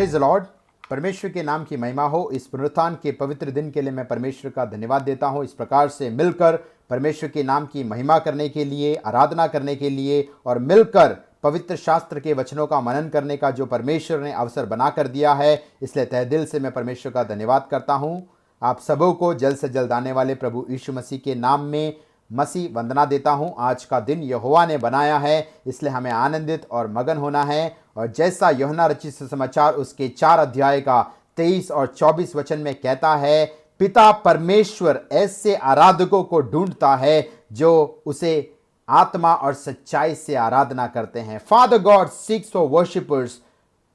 Praise the Lord. परमेश्वर के नाम की महिमा हो। इस पुनरुत्थान के पवित्र दिन के लिए मैं परमेश्वर का धन्यवाद देता हूं। इस प्रकार से मिलकर परमेश्वर के नाम की महिमा करने के लिए, आराधना करने के लिए और मिलकर पवित्र शास्त्र के वचनों का मनन करने का जो परमेश्वर ने अवसर बना कर दिया है, इसलिए तहे दिल से मैं परमेश्वर का धन्यवाद करता हूं। आप सबों को जल्द से जल्द आने वाले प्रभु यीशु मसीह के नाम में मसीह वंदना देता हूं। आज का दिन यहोवा ने बनाया है, इसलिए हमें आनंदित और मगन होना है। और जैसा यूहन्ना रचित सुसमाचार उसके 4 अध्याय का 23 और 24 वचन में कहता है, पिता परमेश्वर ऐसे आराधकों को ढूंढता है जो उसे आत्मा और सच्चाई से आराधना करते हैं। Father God seeks for worshippers,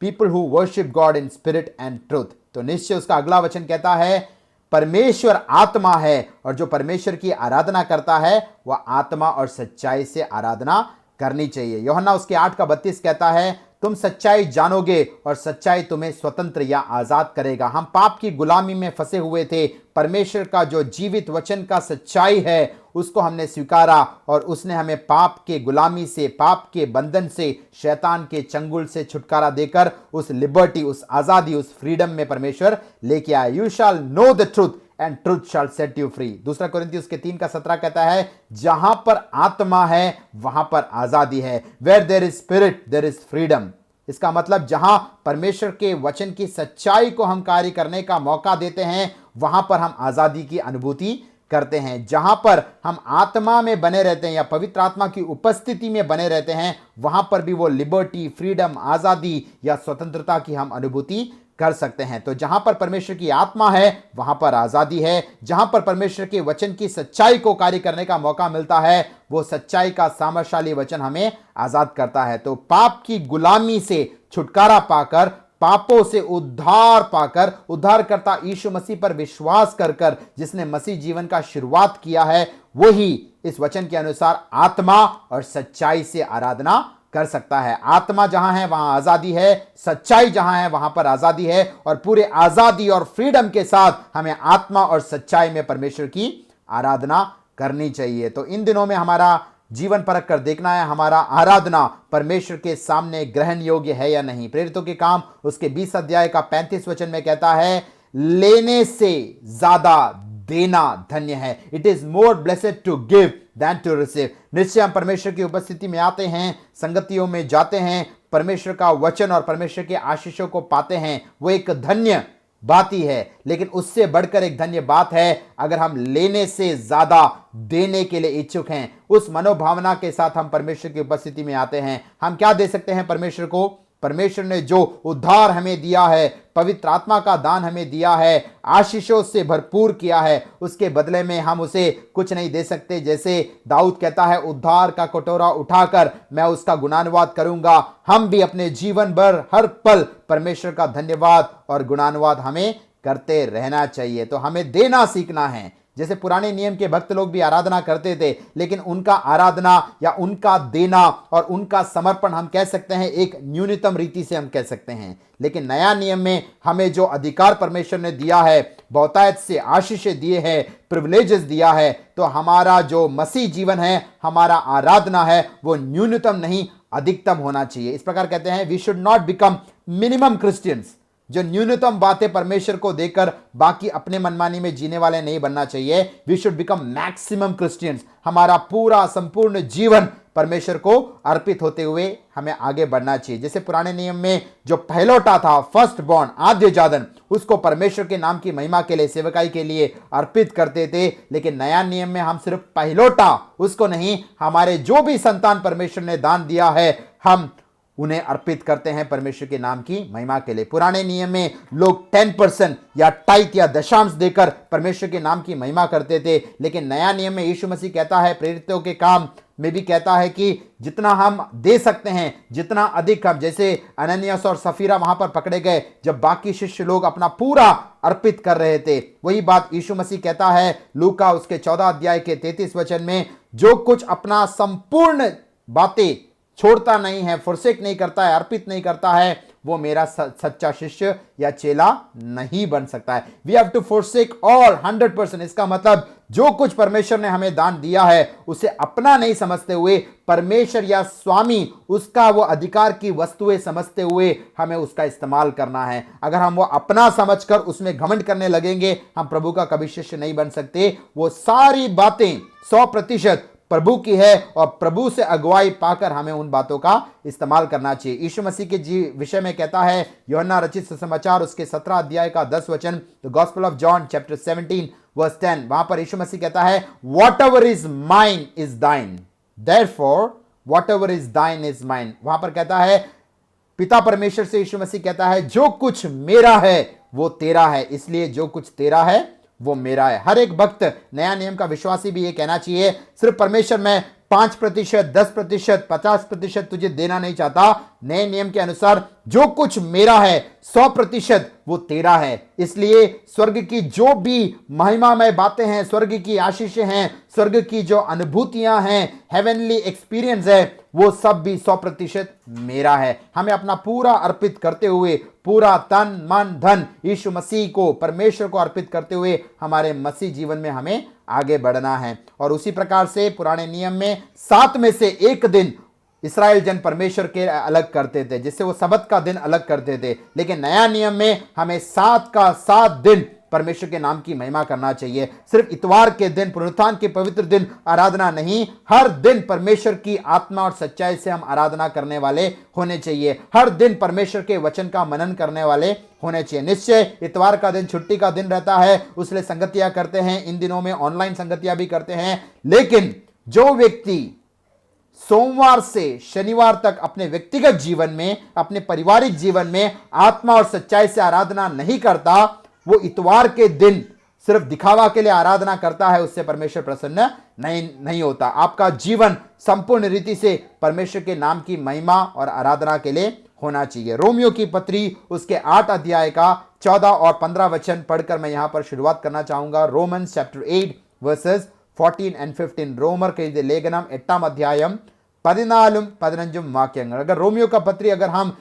people who worship God in spirit and truth. तो निश्चय उसका अगला वचन कहता है, परमेश्वर आत्मा है और जो परमेश्वर की आराधना करता है वह आत्मा और सच्चाई से आराधना करनी चाहिए। यूहन्ना उसके 8 का 32 कहता है, तुम सच्चाई जानोगे और सच्चाई तुम्हें स्वतंत्र या आजाद करेगा। हम पाप की गुलामी में फंसे हुए थे। परमेश्वर का जो जीवित वचन का सच्चाई है उसको हमने स्वीकारा और उसने हमें पाप के गुलामी से, पाप के बंधन से, शैतान के चंगुल से छुटकारा देकर उस लिबर्टी, उस आजादी, उस फ्रीडम में परमेश्वर लेके आया। You shall know the truth and truth shall set you free. दूसरा कोरिन्थियों उसके 3 का 17 कहता है, जहां पर आत्मा है वहां पर आजादी है। Where there is spirit there is freedom. इसका मतलब जहां परमेश्वर के वचन की सच्चाई को हम कार्य करने का मौका देते हैं वहां पर हम आजादी की अनुभूति करते हैं। जहां पर हम आत्मा में बने रहते हैं या पवित्र आत्मा की उपस्थिति में बने रहते हैं वहां पर भी वो लिबर्टी, फ्रीडम, आजादी या स्वतंत्रता की हम अनुभूति कर सकते हैं। तो जहां पर परमेश्वर की आत्मा है वहां पर आजादी है। जहां पर परमेश्वर के वचन की सच्चाई को कार्य करने का मौका मिलता है वो सच्चाई का सामर्थ्यशाली वचन हमें आजाद करता है। तो पाप की गुलामी से छुटकारा पाकर, पापों से उद्धार पाकर, उद्धारकर्ता यीशु मसीह पर विश्वास कर जिसने मसीह जीवन का शुरुआत किया है, वही इस वचन के अनुसार आत्मा और सच्चाई से आराधना कर सकता है। आत्मा जहां है वहां आजादी है, सच्चाई जहां है वहां पर आजादी है और पूरे आजादी और फ्रीडम के साथ हमें आत्मा और सच्चाई में परमेश्वर की आराधना करनी चाहिए। तो इन दिनों में हमारा जीवन परख कर देखना है, हमारा आराधना परमेश्वर के सामने ग्रहण योग्य है या नहीं। प्रेरितों के काम उसके 20 अध्याय का 35 वचन में कहता है, लेने से ज्यादा देना धन्य है। It is more blessed to give than to receive. निश्चय हम परमेश्वर की उपस्थिति में आते हैं, संगतियों में जाते हैं, परमेश्वर का वचन और परमेश्वर के आशीषों को पाते हैं, वो एक धन्य बात ही है। लेकिन उससे बढ़कर एक धन्य बात है अगर हम लेने से ज्यादा देने के लिए इच्छुक हैं। उस मनोभावना के साथ हम परमेश्वर की उपस्थिति में आते हैं। हम क्या दे सकते हैं परमेश्वर को? परमेश्वर ने जो उद्धार हमें दिया है, पवित्र आत्मा का दान हमें दिया है, आशीषों से भरपूर किया है, उसके बदले में हम उसे कुछ नहीं दे सकते। जैसे दाऊद कहता है, उद्धार का कटोरा उठाकर मैं उसका गुणानुवाद करूंगा। हम भी अपने जीवन भर हर पल परमेश्वर का धन्यवाद और गुणानुवाद हमें करते रहना चाहिए। तो हमें देना सीखना है। जैसे पुराने नियम के भक्त लोग भी आराधना करते थे, लेकिन उनका आराधना या उनका देना और उनका समर्पण हम कह सकते हैं एक न्यूनतम रीति से हम कह सकते हैं। लेकिन नया नियम में हमें जो अधिकार परमेश्वर ने दिया है, बहुतायत से आशीषें दिए हैं, प्रिविलेजेस दिया है, तो हमारा जो मसीह जीवन है, हमारा आराधना है, वो न्यूनतम नहीं अधिकतम होना चाहिए। इस प्रकार कहते हैं, we should not become minimum Christians. जो न्यूनतम बातें परमेश्वर को देकर बाकी अपने मनमानी में जीने वाले नहीं बनना चाहिए। We should become maximum Christians. हमारा पूरा संपूर्ण जीवन परमेश्वर को अर्पित होते हुए हमें आगे बढ़ना चाहिए। जैसे पुराने नियम में जो पहलौठा था, फर्स्ट बॉर्न, आद्य जादन, उसको परमेश्वर के नाम की महिमा के लिए, सेवकाई के लिए अर्पित करते थे। लेकिन नया नियम में हम सिर्फ पहलौठा उसको नहीं, हमारे जो भी संतान परमेश्वर ने दान दिया है हम उन्हें अर्पित करते हैं परमेश्वर के नाम की महिमा के लिए। पुराने नियम में लोग 10% या टाइथ या दशांश देकर परमेश्वर के नाम की महिमा करते थे। लेकिन नया नियम में यीशु मसीह कहता है, प्रेरितों के काम में भी कहता है कि जितना हम दे सकते हैं, जितना अधिक हम, जैसे अननियास और सफीरा वहां पर पकड़े गए जब बाकी शिष्य लोग अपना पूरा अर्पित कर रहे थे, वही बात यीशु मसीह कहता है लूका उसके 14 अध्याय के 33 वचन में, जो कुछ अपना संपूर्ण बातें छोड़ता नहीं है, फुरसेक नहीं करता है, अर्पित नहीं करता है, वो मेरा सच्चा शिष्य या चेला नहीं बन सकता है। We have to forsake all 100%। इसका मतलब जो कुछ परमेश्वर ने हमें दान दिया है उसे अपना नहीं समझते हुए, परमेश्वर या स्वामी उसका वो अधिकार की वस्तुएं समझते हुए हमें उसका इस्तेमाल करना है। अगर हम वो अपना समझकर उसमें घमंड करने लगेंगे, हम प्रभु का कभी शिष्य नहीं बन सकते। वो सारी बातें 100% प्रभु की है और प्रभु से अगुवाई पाकर हमें उन बातों का इस्तेमाल करना चाहिए। यीशु मसीह के विषय में कहता है यूहन्ना रचित सुसमाचार उसके 17 अध्याय का 10 वचन, the gospel of John chapter 17 verse 10, वहां पर यीशु मसीह कहता है whatever is mine is thine, therefore whatever is thine is mine. वहां पर कहता है पिता परमेश्वर से यीशु मसीह कहता है जो कुछ मेरा है वो तेरा है, इसलिए जो कुछ तेरा है वो मेरा है। हर एक भक्त, नया नियम का विश्वासी भी ये कहना चाहिए, सिर्फ परमेश्वर मैं 5%, 10%, 50% तुझे देना नहीं चाहता। नए नियम के अनुसार जो कुछ मेरा है 100% वो तेरा है। इसलिए स्वर्ग की जो भी महिमामय बातें हैं, स्वर्ग की आशीषें हैं, स्वर्ग की जो अनुभूतियां हैं, हेवनली एक्सपीरियंस है, वो सब भी 100% मेरा है। हमें अपना पूरा अर्पित करते हुए, पूरा तन मन धन यीशु मसीह को, परमेश्वर को अर्पित करते हुए हमारे मसीह जीवन में हमें आगे बढ़ना है। और उसी प्रकार से पुराने नियम में 7 में से 1 दिन इस्राएल जन परमेश्वर के अलग करते थे, जिससे वो सबत का दिन अलग करते थे। लेकिन नया नियम में हमें 7 का 7 दिन परमेश्वर के नाम की महिमा करना चाहिए। सिर्फ इतवार के दिन, पुनरुत्थान के पवित्र दिन आराधना नहीं, हर दिन परमेश्वर की आत्मा और सच्चाई से हम आराधना करने वाले होने चाहिए। हर दिन परमेश्वर के वचन का मनन करने वाले होने चाहिए। निश्चय इतवार का दिन छुट्टी का दिन रहता है, उसलिए संगतियां करते हैं, इन दिनों में ऑनलाइन संगतियां भी करते हैं। लेकिन जो व्यक्ति सोमवार से शनिवार तक अपने व्यक्तिगत जीवन में, अपने पारिवारिक जीवन में आत्मा और सच्चाई से आराधना नहीं करता, वो इतवार के दिन सिर्फ दिखावा के लिए आराधना करता है, उससे परमेश्वर प्रसन्न नहीं होता। आपका जीवन संपूर्ण रीति से परमेश्वर के नाम की महिमा और आराधना के लिए होना चाहिए। रोमियो की पत्री उसके 8 अध्याय का 14 और 15 वचन पढ़कर मैं यहां पर शुरुआत करना चाहूंगा। Romans chapter 8 versus 14 and 15. रोमर के लेखनम 8 अध्यायम 14-15 वाक्यങ്ങൾ। अगर रोमियो का पत्री अगर हम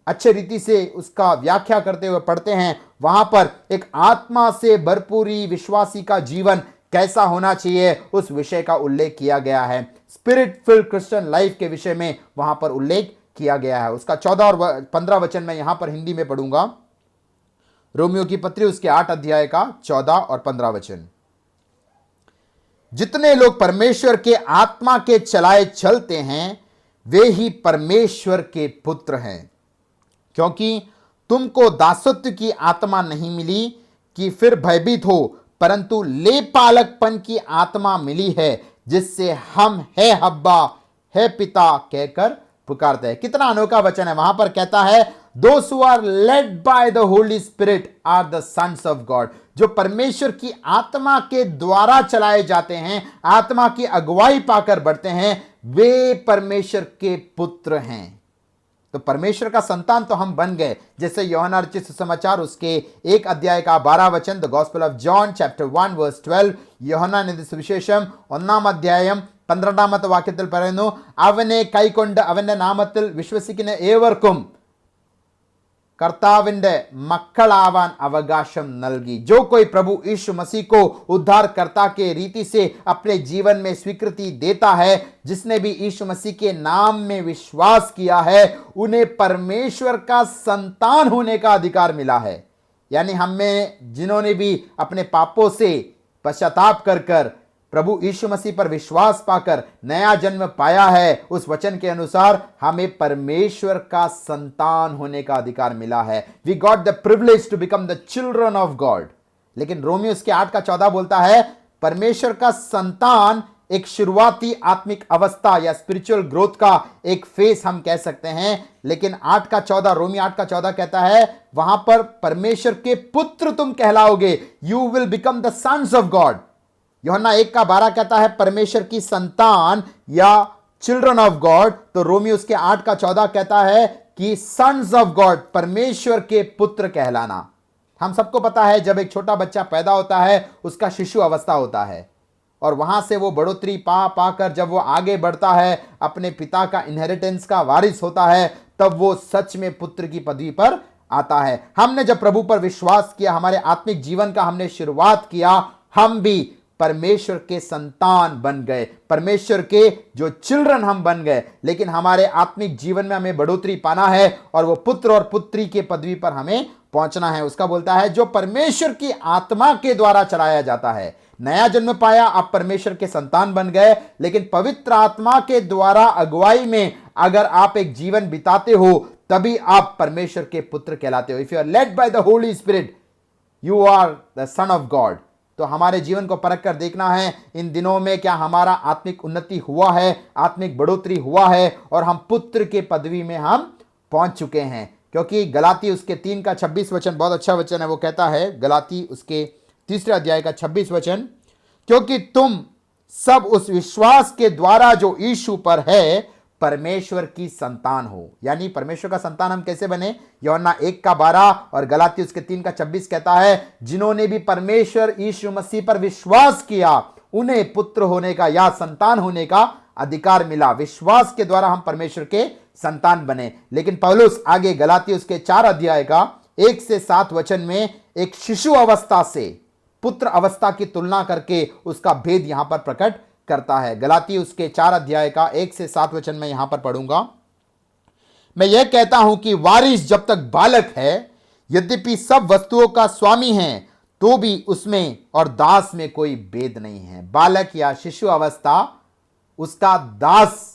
अच्छे रीति से उसका व्याख्या करते हुए पढ़ते हैं, वहां पर एक आत्मा से भरपूरी विश्वासी का जीवन कैसा होना चाहिए उस विषय का उल्लेख किया गया है। स्पिरिट फिल्ड क्रिश्चियन लाइफ के विषय में वहां पर उल्लेख किया गया है। उसका 14 और 15 वचन मैं यहां पर हिंदी में पढ़ूंगा। रोमियो की पत्री उसके 8 अध्याय का 14 और 15 वचन। जितने लोग परमेश्वर के आत्मा के चलाए चलते हैं वे ही परमेश्वर के पुत्र हैं, क्योंकि तुमको दासत्व की आत्मा नहीं मिली कि फिर भयभीत हो, परंतु ले पालकपन की आत्मा मिली है, जिससे हम है हब्बा, है पिता कहकर पुकारते हैं। कितना अनोखा वचन है। वहां पर कहता है Those who are led by the Holy Spirit are the sons of God. जो परमेश्वर की आत्मा के द्वारा चलाए जाते हैं, आत्मा की अगुवाई पाकर बढ़ते हैं, वे परमेश्वर के पुत्र हैं। तो परमेश्वर का संतान तो हम बन गए, जैसे यूहन्ना रचित सुसमाचार उसके 1 अध्याय का 12 वचन, the gospel of John chapter 1 verse 12, Yohannan എഴുതിയ സുവിശേഷം 1 അധ്യായം 12 വാക്യത്തിൽ പറയുന്നു, അവനെ കൈക്കൊണ്ട് അവന്റെ നാമത്തിൽ വിശ്വസിക്കുന്ന ഏവർക്കും कर्ताविंदे मक्कलावान अवकाशम नल्गी। जो कोई प्रभु यीशु मसीह को उद्धारकर्ता के रीति से अपने जीवन में स्वीकृति देता है, जिसने भी यीशु मसीह के नाम में विश्वास किया है, उन्हें परमेश्वर का संतान होने का अधिकार मिला है। यानी हमें जिन्होंने भी अपने पापों से पश्चाताप कर प्रभु यीशु मसीह पर विश्वास पाकर नया जन्म पाया है, उस वचन के अनुसार हमें परमेश्वर का संतान होने का अधिकार मिला है। We got the privilege to become the children of God. लेकिन रोमियो उसके 8 का 14 बोलता है परमेश्वर का संतान एक शुरुआती आत्मिक अवस्था या स्पिरिचुअल ग्रोथ का एक फेस हम कह सकते हैं। लेकिन 8 का 14, रोमी 8 का 14 कहता है वहां पर परमेश्वर के पुत्र तुम कहलाओगे, you will become the sons of God. Yuhanna 1 का 12 कहता है परमेश्वर की संतान या चिल्ड्रन ऑफ गॉड, तो रोमी उसके 8 का 14 कहता है कि सन्स ऑफ गॉड, परमेश्वर के पुत्र कहलाना। हम सबको पता है जब एक छोटा बच्चा पैदा होता है उसका शिशु अवस्था होता है, और वहां से वो बढ़ोतरी पाकर जब वो आगे बढ़ता है, अपने पिता का इनहेरिटेंस का वारिस होता है, तब वो सच में पुत्र की पदवी पर आता है। हमने जब प्रभु पर विश्वास किया, हमारे आत्मिक जीवन का हमने शुरुआत किया, हम भी परमेश्वर के संतान बन गए, परमेश्वर के जो चिल्ड्रन हम बन गए। लेकिन हमारे आत्मिक जीवन में हमें बढ़ोतरी पाना है और वो पुत्र और पुत्री के पदवी पर हमें पहुंचना है। उसका बोलता है जो परमेश्वर की आत्मा के द्वारा चलाया जाता है। नया जन्म पाया, आप परमेश्वर के संतान बन गए, लेकिन पवित्र आत्मा के द्वारा अगुवाई में अगर आप एक जीवन बिताते हो, तभी आप परमेश्वर के पुत्र कहलाते हो। If you are led by the Holy Spirit, you are the son of God. तो हमारे जीवन को परख कर देखना है इन दिनों में क्या हमारा आत्मिक उन्नति हुआ है, आत्मिक बढ़ोतरी हुआ है और हम पुत्र के पदवी में हम पहुंच चुके हैं। क्योंकि गलाती उसके 3 का 26 वचन बहुत अच्छा वचन है। वो कहता है, गलाती उसके 3 अध्याय का 26 वचन, क्योंकि तुम सब उस विश्वास के द्वारा जो यीशु पर है परमेश्वर की संतान हो। यानी परमेश्वर का संतान हम कैसे बने? यूहन्ना 1 का 12 और गलाती उसके 3 का 26 कहता है, जिन्होंने भी परमेश्वर यीशु मसीह पर विश्वास किया उन्हें पुत्र होने का या संतान होने का अधिकार मिला। विश्वास के द्वारा हम परमेश्वर के संतान बने। लेकिन पौलुस आगे गलाती उसके 4 अध्याय का 1 से 7 वचन में एक शिशु अवस्था से पुत्र अवस्था की तुलना करके उसका भेद यहां पर प्रकट करता है। गलाती उसके 4 अध्याय का 1 से 7 वचन में यहां पर पढ़ूंगा। मैं यह कहता हूं कि वारिस जब तक बालक है, यद्यपि सब वस्तुओं का स्वामी है, तो भी उसमें और दास में कोई भेद नहीं है। बालक या शिशु अवस्था, उसका दास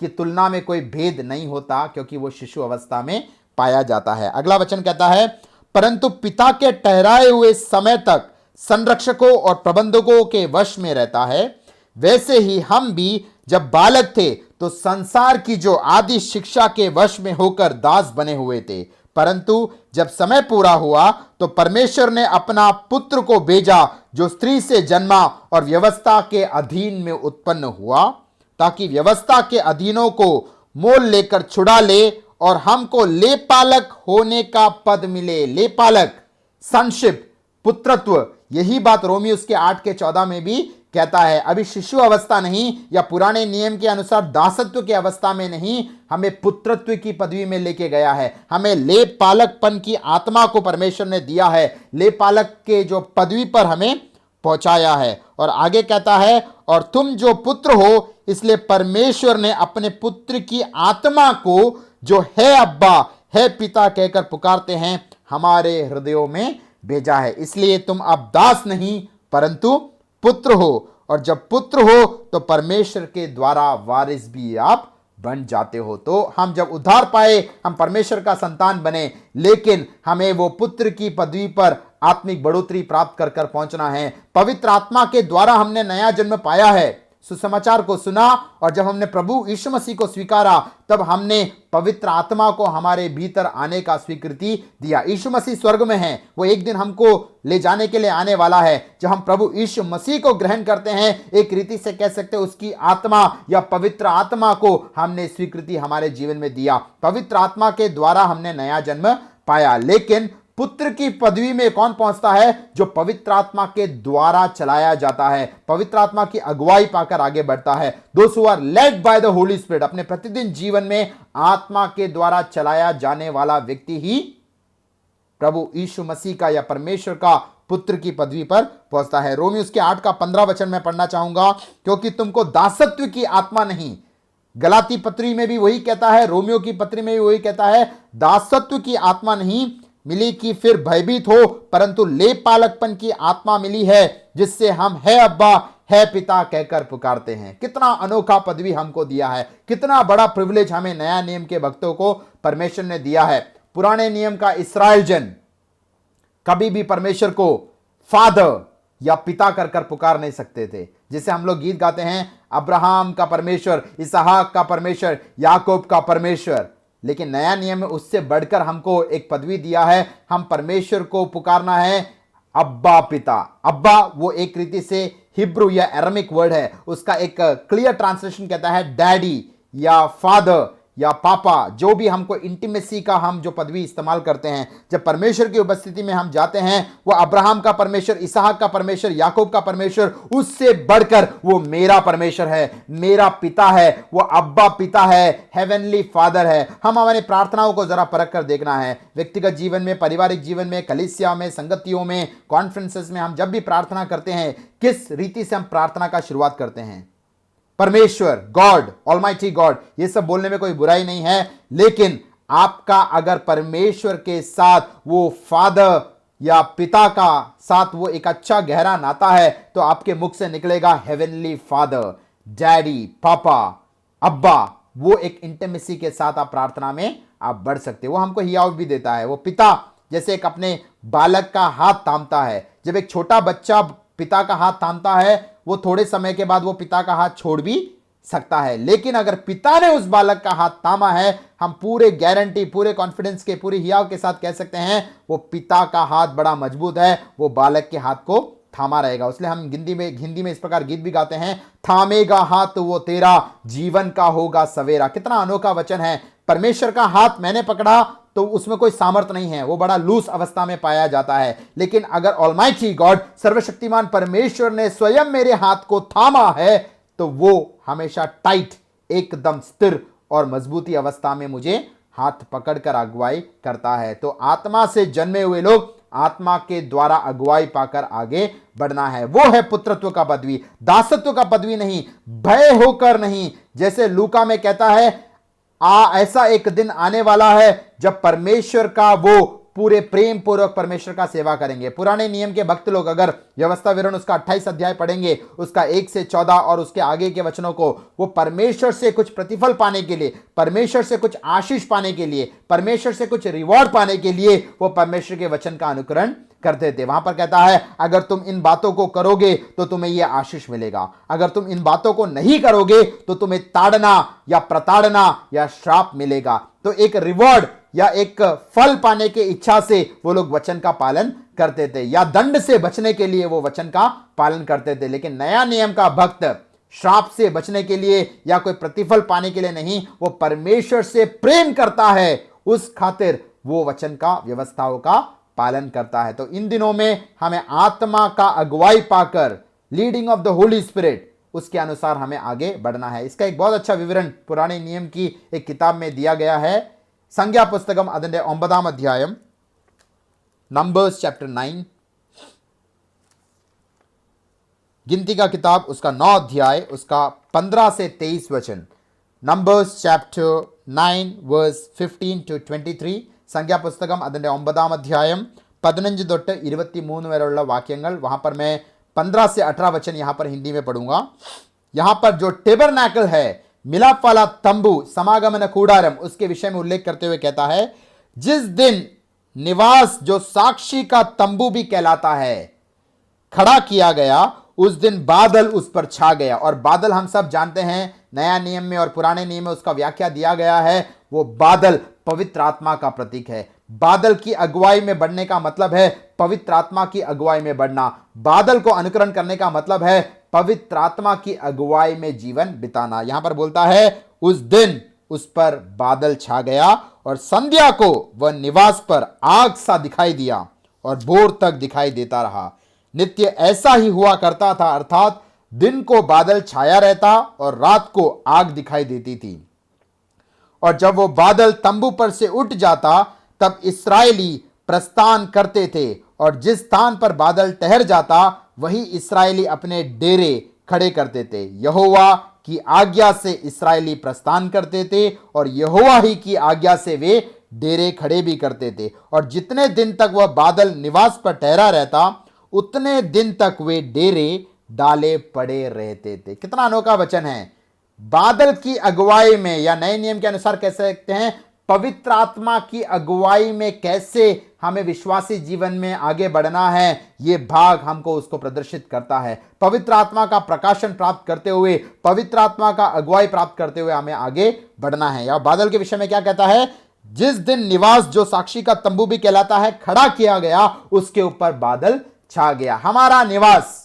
की तुलना में कोई भेद नहीं होता, क्योंकि वो शिशु अवस्था में पाया जाता है। अगला वचन कहता है, परंतु पिता के ठहराए हुए समय तक संरक्षकों और प्रबंधकों के वश में रहता है। वैसे ही हम भी जब बालक थे तो संसार की जो आदि शिक्षा के वश में होकर दास बने हुए थे, परंतु जब समय पूरा हुआ तो परमेश्वर ने अपना पुत्र को भेजा, जो स्त्री से जन्मा और व्यवस्था के अधीन में उत्पन्न हुआ, ताकि व्यवस्था के अधीनों को मोल लेकर छुड़ा ले और हमको लेपालक होने का पद मिले। लेपालक, सनशिप, पुत्रत्व, यही बात रोमी उसके 8 के 14 में भी कहता है। अभी शिशु अवस्था नहीं या पुराने नियम के अनुसार दासत्व की अवस्था में नहीं, हमें पुत्रत्व की पदवी में लेके गया है। हमें लेपालकपन की आत्मा को परमेश्वर ने दिया है, लेपालक के जो पदवी पर हमें पहुंचाया है। और आगे कहता है, और तुम जो पुत्र हो, इसलिए परमेश्वर ने अपने पुत्र की आत्मा को, जो है अब्बा, है पिता कहकर पुकारते हैं, हमारे हृदयों में भेजा है। इसलिए तुम अब दास नहीं परंतु पुत्र हो, और जब पुत्र हो तो परमेश्वर के द्वारा वारिस भी आप बन जाते हो। तो हम जब उद्धार पाए, हम परमेश्वर का संतान बने, लेकिन हमें वो पुत्र की पदवी पर आत्मिक बढ़ोतरी प्राप्त कर कर पहुंचना है। पवित्र आत्मा के द्वारा हमने नया जन्म पाया है। सुसमाचार को सुना और जब हमने प्रभु यीशु मसीह को स्वीकारा, तब हमने पवित्र आत्मा को हमारे भीतर आने का स्वीकृति दिया। यीशु मसीह स्वर्ग में है, वो एक दिन हमको ले जाने के लिए आने वाला है। जब हम प्रभु यीशु मसीह को ग्रहण करते हैं, एक रीति से कह सकते हैं उसकी आत्मा या पवित्र आत्मा को हमने स्वीकृति हमारे जीवन में दिया। पवित्र आत्मा के द्वारा हमने नया जन्म पाया। लेकिन पुत्र की पदवी में कौन पहुंचता है? जो पवित्र आत्मा के द्वारा चलाया जाता है, पवित्र आत्मा की अगुवाई पाकर आगे बढ़ता है। Those who are led by the Holy Spirit, अपने प्रतिदिन जीवन में आत्मा के द्वारा चलाया जाने वाला व्यक्ति ही प्रभु यीशु मसीह का या परमेश्वर का पुत्र की पदवी पर पहुंचता है। रोमी उसके 8 का 15 वचन में पढ़ना चाहूंगा, क्योंकि तुमको दासत्व की आत्मा नहीं, गलाती पत्री में भी वही कहता है, रोमियो की पत्री में भी वही कहता है, दासत्व की आत्मा नहीं मिली कि फिर भयभीत हो, परंतु लेपालकपन की आत्मा मिली है, जिससे हम है अब्बा, है पिता कहकर पुकारते हैं। कितना अनोखा पदवी हमको दिया है, कितना बड़ा प्रिविलेज हमें नया नियम के भक्तों को परमेश्वर ने दिया है। पुराने नियम का इस्राएल जन कभी भी परमेश्वर को फादर या पिता कर कर पुकार नहीं सकते थे। जिसे हम लोग गीत गाते हैं, अब्राहम का परमेश्वर, इसहाक का परमेश्वर, याकूब का परमेश्वर। लेकिन नया नियम में उससे बढ़कर हमको एक पदवी दिया है, हम परमेश्वर को पुकारना है अब्बा, पिता। अब्बा वो एक रीति से हिब्रू या एरामिक वर्ड है, उसका एक क्लियर ट्रांसलेशन कहता है डैडी या फादर या पापा, जो भी हमको इंटीमेसी का हम जो पदवी इस्तेमाल करते हैं, जब परमेश्वर की उपस्थिति में हम जाते हैं, वो अब्राहम का परमेश्वर, इसहाक का परमेश्वर, याकूब का परमेश्वर, उससे बढ़कर वो मेरा परमेश्वर है, मेरा पिता है, वो अब्बा पिता है, हेवनली फादर है। हम हमारी प्रार्थनाओं को जरा परख कर देखना है। व्यक्तिगत जीवन में, पारिवारिक जीवन में, कलीसिया में, संगतियों में, कॉन्फ्रेंसेस में हम जब भी प्रार्थना करते हैं, किस रीति से हम प्रार्थना का शुरुआत करते हैं? परमेश्वर, गॉड, ऑलमाइटी गॉड, ये सब बोलने में कोई बुराई नहीं है, लेकिन आपका अगर परमेश्वर के साथ वो फादर या पिता का साथ वो एक अच्छा गहरा नाता है, तो आपके मुख से निकलेगा हेवनली फादर, डैडी, पापा, अब्बा। वो एक इंटीमेसी के साथ आप प्रार्थना में आप बढ़ सकते हो। वो हमको हियाव भी देता है। वो पिता जैसे एक अपने बालक का हाथ थामता है, जब एक छोटा बच्चा पिता का हाथ थामता है, वो थोड़े समय के बाद वो पिता का हाथ छोड़ भी सकता है, लेकिन अगर पिता ने उस बालक का हाथ थामा है, हम पूरे गारंटी, पूरे कॉन्फिडेंस के, पूरे हियाव के साथ कह सकते हैं वो पिता का हाथ बड़ा मजबूत है, वो बालक के हाथ को थामा रहेगा। इसलिए हम हिंदी में इस प्रकार गीत भी गाते हैं, थामेगा हाथ वो तेरा, जीवन का होगा सवेरा। कितना अनोखा वचन है। परमेश्वर का हाथ मैंने पकड़ा तो उसमें कोई सामर्थ नहीं है, वो बड़ा लूस अवस्था में पाया जाता है, लेकिन अगर ऑलमाइटी गॉड, सर्वशक्तिमान परमेश्वर ने स्वयं मेरे हाथ को थामा है, तो वो हमेशा टाइट, एकदम स्थिर और मजबूती अवस्था में मुझे हाथ पकड़कर अगुवाई करता है। तो आत्मा से जन्मे हुए लोग आत्मा के द्वारा अगुवाई पाकर आगे बढ़ना है। वो है पुत्रत्व का पदवी, दासत्व का पदवी नहीं, भय होकर नहीं। जैसे लूका में कहता है, ऐसा एक दिन आने वाला है जब परमेश्वर का वो पूरे प्रेम पूर्वक परमेश्वर का सेवा करेंगे। पुराने नियम के भक्त लोग अगर व्यवस्था विवरण उसका 28 अध्याय पढ़ेंगे, उसका 1 से 14 और उसके आगे के वचनों को, वो परमेश्वर से कुछ प्रतिफल पाने के लिए, परमेश्वर से कुछ आशीष पाने के लिए, परमेश्वर से कुछ रिवॉर्ड पाने के लिए वो परमेश्वर के वचन का अनुकरण करते थे। वहां पर कहता है, अगर तुम इन बातों को करोगे तो तुम्हें यह आशीष मिलेगा, अगर तुम इन बातों को नहीं करोगे तो तुम्हें ताड़ना या प्रताड़ना या श्राप मिलेगा। तो एक रिवॉर्ड या एक फल पाने की इच्छा से वो लोग वचन का पालन करते थे, या दंड से बचने के लिए वो वचन का पालन करते थे। लेकिन नया नियम का भक्त श्राप से बचने के लिए या कोई प्रतिफल पाने के लिए नहीं, वो परमेश्वर से प्रेम करता है, उस खातिर वो वचन का, व्यवस्थाओं का पालन करता है। तो इन दिनों में हमें आत्मा का अगुवाई पाकर, leading of the Holy spirit, उसके अनुसार हमें आगे बढ़ना है। इसका एक बहुत अच्छा विवरण पुराने नियम की एक किताब में दिया गया है। संज्ञा पुस्तकम അതിന്റെ 9 अध्यायम, नंबर्स चैप्टर 9, गिनती का किताब उसका 9 अध्याय, उसका 15 से 23 वचन। नंबर्स चैप्टर 9 वर्स 15 to 23, संज्ञा पुस्तकम അതിന്റെ 9 अध्यायम 15 തൊട്ട് 23 വരെയുള്ള വാക്യങ്ങൾ। वहां पर मैं 15 से 18 वचन यहां पर हिंदी में पढ़ूंगा। यहां पर जो टेबरनैकल है, मिलाप वाला तंबू, समागमन कूडारम, उसके विषय में उल्लेख करते हुए कहता है, जिस दिन निवास जो साक्षी का तंबू भी कहलाता है खड़ा किया गया, उस दिन बादल उस पर छा गया। और बादल हम सब जानते हैं, नया नियम में और पुराने नियम में उसका व्याख्या दिया गया है। वो बादल पवित्र आत्मा का प्रतीक है। बादल की अगुवाई में बढ़ने का मतलब है पवित्र आत्मा की अगुवाई में बढ़ना। बादल को अनुकरण करने का मतलब है पवित्र आत्मा की अगुवाई में जीवन बिताना। यहां पर बोलता है, उस दिन उस पर बादल छा गया और संध्या को वह निवास पर आग सा दिखाई दिया और भोर तक दिखाई देता रहा। नित्य ऐसा ही हुआ करता था, अर्थात दिन को बादल छाया रहता और रात को आग दिखाई देती थी। और जब वो बादल तंबू पर से उठ जाता, तब इस्राएली प्रस्थान करते थे, और जिस स्थान पर बादल ठहर जाता वही इस्राएली अपने डेरे खड़े करते थे। यहोवा की आज्ञा से इस्राएली प्रस्थान करते थे और यहोवा ही की आज्ञा से वे डेरे खड़े भी करते थे। और जितने दिन तक वह बादल निवास पर ठहरा रहता, उतने दिन तक वे डेरे डाले पड़े रहते थे। कितना अनोखा वचन है। बादल की अगुवाई में, या नए नियम के अनुसार कह सकते हैं पवित्र आत्मा की अगुवाई में कैसे हमें विश्वासी जीवन में आगे बढ़ना है, यह भाग हमको उसको प्रदर्शित करता है। पवित्र आत्मा का प्रकाशन प्राप्त करते हुए, पवित्र आत्मा का अगुवाई प्राप्त करते हुए हमें आगे बढ़ना है। या बादल के विषय में क्या कहता है, जिस दिन निवास जो साक्षी का तंबू भी कहलाता है खड़ा किया गया, उसके ऊपर बादल छा गया। हमारा निवास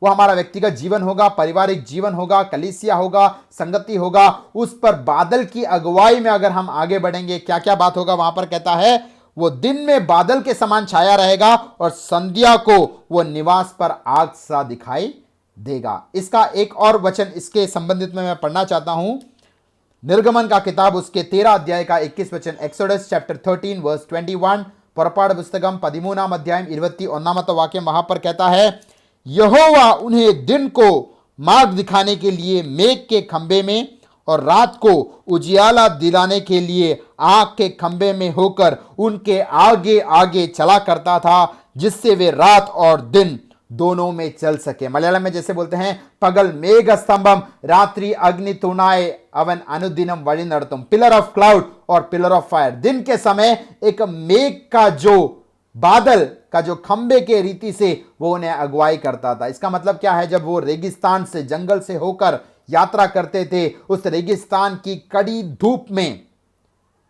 वो हमारा व्यक्तिगत जीवन होगा, पारिवारिक जीवन होगा, कलीसिया होगा, संगति होगा, उस पर बादल की अगुवाई में अगर हम आगे बढ़ेंगे, क्या क्या बात होगा वहां पर कहता है, वो दिन में बादल के समान छाया रहेगा और संध्या को वो निवास पर आग सा दिखाई देगा। इसका एक और वचन इसके संबंधित में मैं पढ़ना चाहता हूं, निर्गमन का किताब उसके 13 अध्याय का 21 वचन, एक्सोडस चैप्टर 13 वर्स 21, పొరపాటు పుస్తకం 13వ అధ్యాయం 21వ వాక్యం वहां पर कहता है, यहोवा उन्हें दिन को मार्ग दिखाने के लिए मेघ के खंबे में और रात को उजियाला दिलाने के लिए आग के खंबे में होकर उनके आगे आगे चला करता था, जिससे वे रात और दिन दोनों में चल सके। मलयालम में जैसे बोलते हैं, पगल मेघ स्तंभम रात्रि अग्नि तुनाए अवन अनुदिनम वळि नडतुम, पिलर ऑफ क्लाउड और पिलर ऑफ फायर। दिन के समय एक मेघ का जो बादल का जो खंबे के रीति से वो उन्हें अगुवाई करता था। इसका मतलब क्या है, जब वो रेगिस्तान से, जंगल से होकर यात्रा करते थे, उस रेगिस्तान की कड़ी धूप में